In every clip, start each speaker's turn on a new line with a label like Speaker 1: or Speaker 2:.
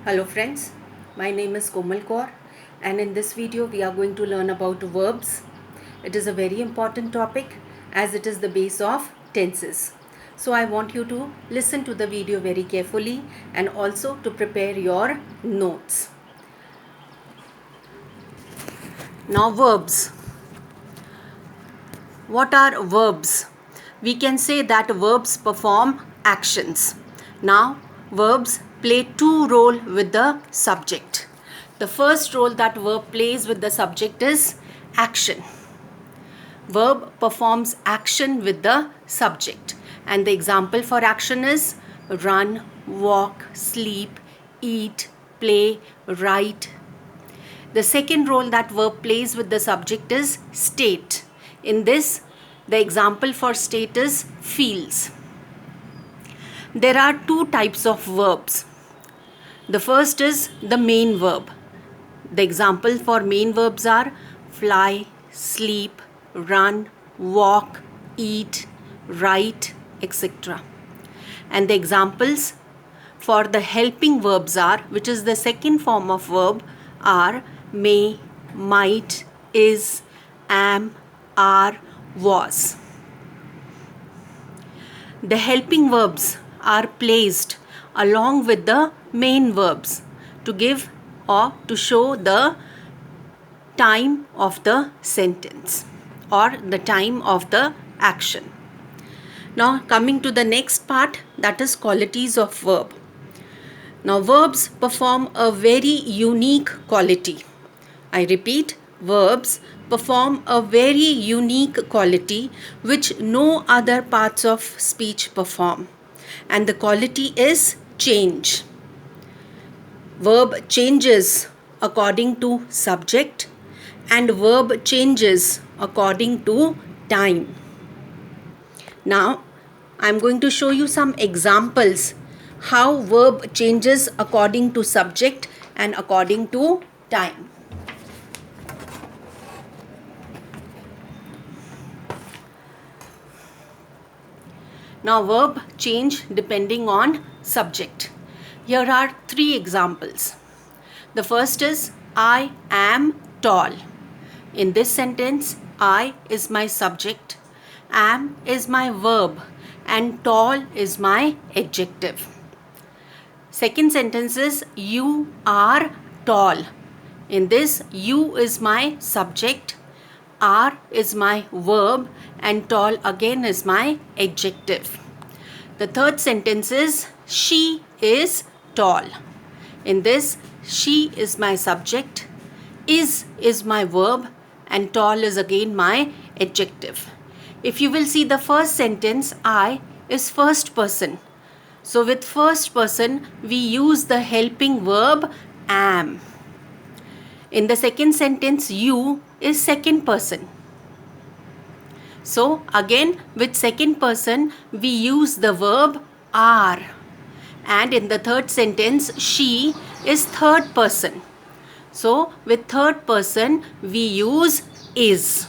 Speaker 1: Hello friends, my name is Komal Kaur and in this video we are going to learn about verbs. It is a very important topic as it is the base of tenses. So I want you to listen to the video very carefully and also to prepare your notes. Now verbs. What are verbs? We can say that verbs perform actions. Now, verbs play two roles with the subject. The first role that verb plays with the subject is action. Verb performs action with the subject. And the example for action is run, walk, sleep, eat, play, write. The second role that verb plays with the subject is state. In this, the example for state is feels. There are two types of verbs. The first is the main verb. The example for main verbs are fly, sleep, run, walk, eat, write, etc. And the examples for the helping verbs are, which is the second form of verb, are may, might, is, am, are, was. The helping verbs are placed along with the main verbs to give or to show the time of the sentence or the time of the action. Now coming to the next part, that is qualities of verb. Now verbs perform a very unique quality. I repeat, verbs perform a very unique quality which no other parts of speech perform. And the quality is change. Verb changes according to subject and verb changes according to time. Now, I am going to show you some examples how verb changes according to subject and according to time. Now verb change depending on subject. Here are three examples. The first is I am tall. In this sentence, I is my subject, am is my verb and tall is my adjective. Second sentence is you are tall. In this, you is my subject, are is my verb and tall again is my adjective. The third sentence is she is tall. In this, she is my subject, is my verb and tall is again my adjective. If you will see the first sentence, I is first person. So with first person, we use the helping verb am. In the second sentence, you is second person. So again with second person, we use the verb are. And in the third sentence, she is third person. So with third person, we use is.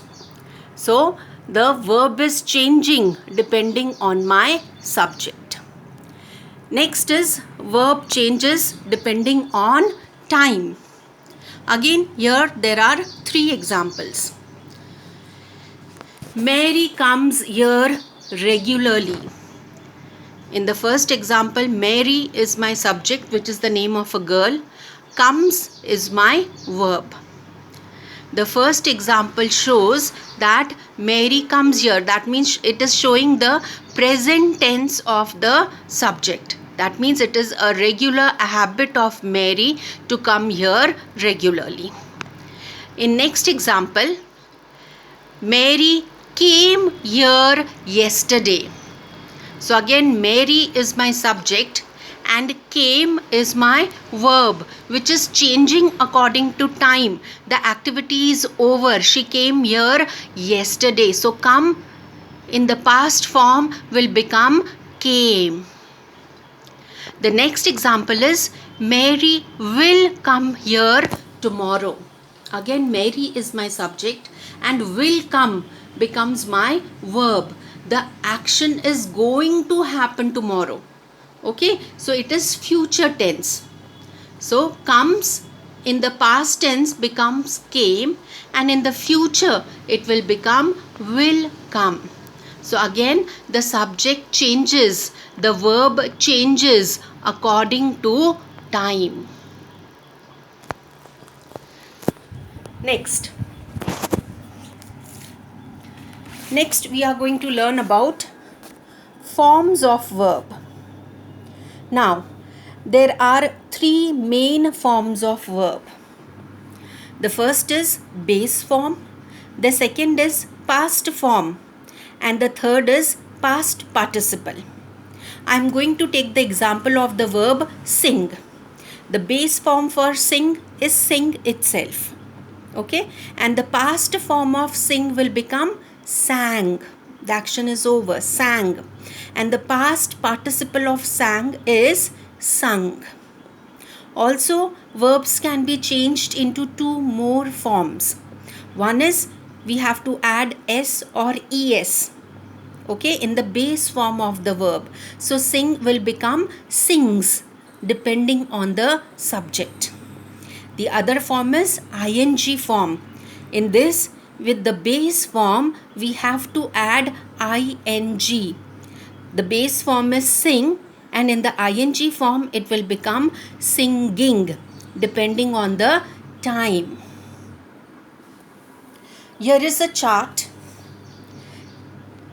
Speaker 1: So the verb is changing depending on my subject. Next is verb changes depending on time. Again, here there are three examples. Mary comes here regularly. In the first example, Mary is my subject, which is the name of a girl. Comes is my verb. The first example shows that Mary comes here. That means it is showing the present tense of the subject. That means it is a regular habit of Mary to come here regularly. In next example, Mary came here yesterday. So again, Mary is my subject and came is my verb, which is changing according to time. The activity is over. She came here yesterday. So come in the past form will become came. The next example is Mary will come here tomorrow. Again, Mary is my subject and will come becomes my verb. The action is going to happen tomorrow. Okay, so it is future tense. So comes in the past tense becomes came, and in the future it will become will come. So again the subject changes, the verb changes according to time. Next we are going to learn about forms of verb. Now there are three main forms of verb. The first is base form, the second is past form, and the third is past participle. I am going to take the example of the verb sing. The base form for sing is sing itself. Okay, and the past form of sing will become sang. The action is over, sang. And the past participle of sang is sung. Also, verbs can be changed into two more forms. One is we have to add s or es, okay, in the base form of the verb. So sing will become sings depending on the subject. The other form is ing form. In this, with the base form, we have to add ing. The base form is sing, and in the ing form it will become singing depending on the time. Here is a chart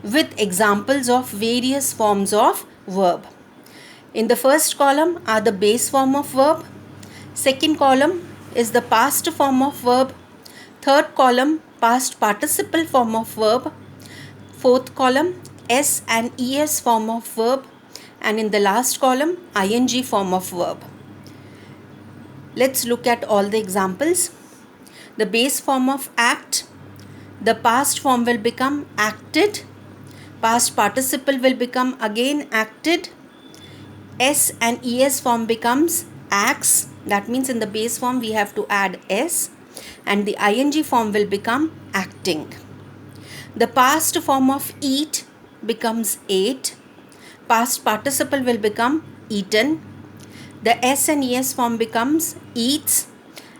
Speaker 1: with examples of various forms of verb. In the first column are the base form of verb. Second column is the past form of verb. Third column, past participle form of verb. Fourth column, s and es form of verb. And in the last column, ing form of verb. Let's look at all the examples. The base form of act, the past form will become acted. Past participle will become again acted. S and es form becomes acts. That means in the base form we have to add s, and the ing form will become acting. The past form of eat becomes ate. Past participle will become eaten. The s and es form becomes eats,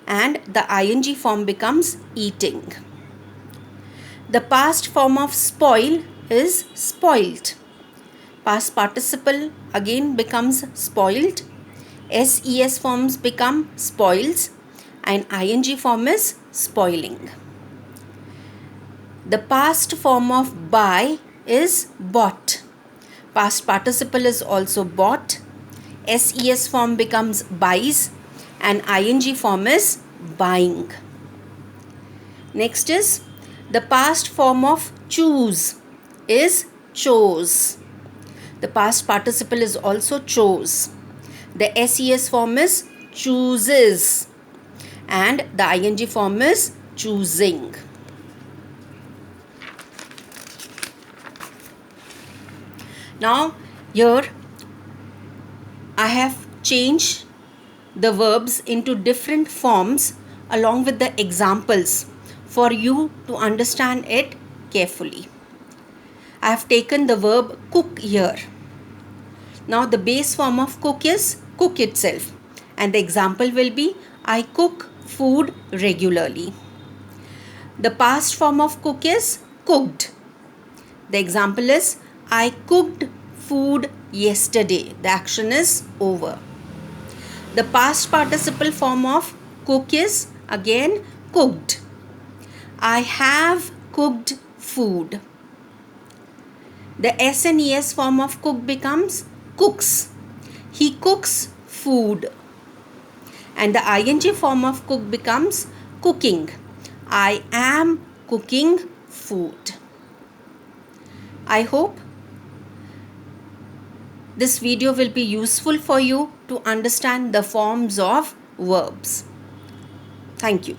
Speaker 1: and the ing form becomes eating. The past form of spoil is spoilt. Past participle again becomes spoiled. S-es forms become spoils, and ing form is spoiling. The past form of buy is bought. Past participle is also bought. S-es form becomes buys, and ing form is buying. Next is the past form of choose is chose. The past participle is also chose. The ses form is chooses, and the ing form is choosing. Now here I have changed the verbs into different forms along with the examples for you to understand it carefully. I have taken the verb cook here. Now the base form of cook is cook itself, and the example will be I cook food regularly. The past form of cook is cooked. The example is I cooked food yesterday. The action is over. The past participle form of cook is again cooked. I have cooked food. The s and es form of cook becomes cooks. He cooks food. And the ing form of cook becomes cooking. I am cooking food. I hope this video will be useful for you to understand the forms of verbs. Thank you.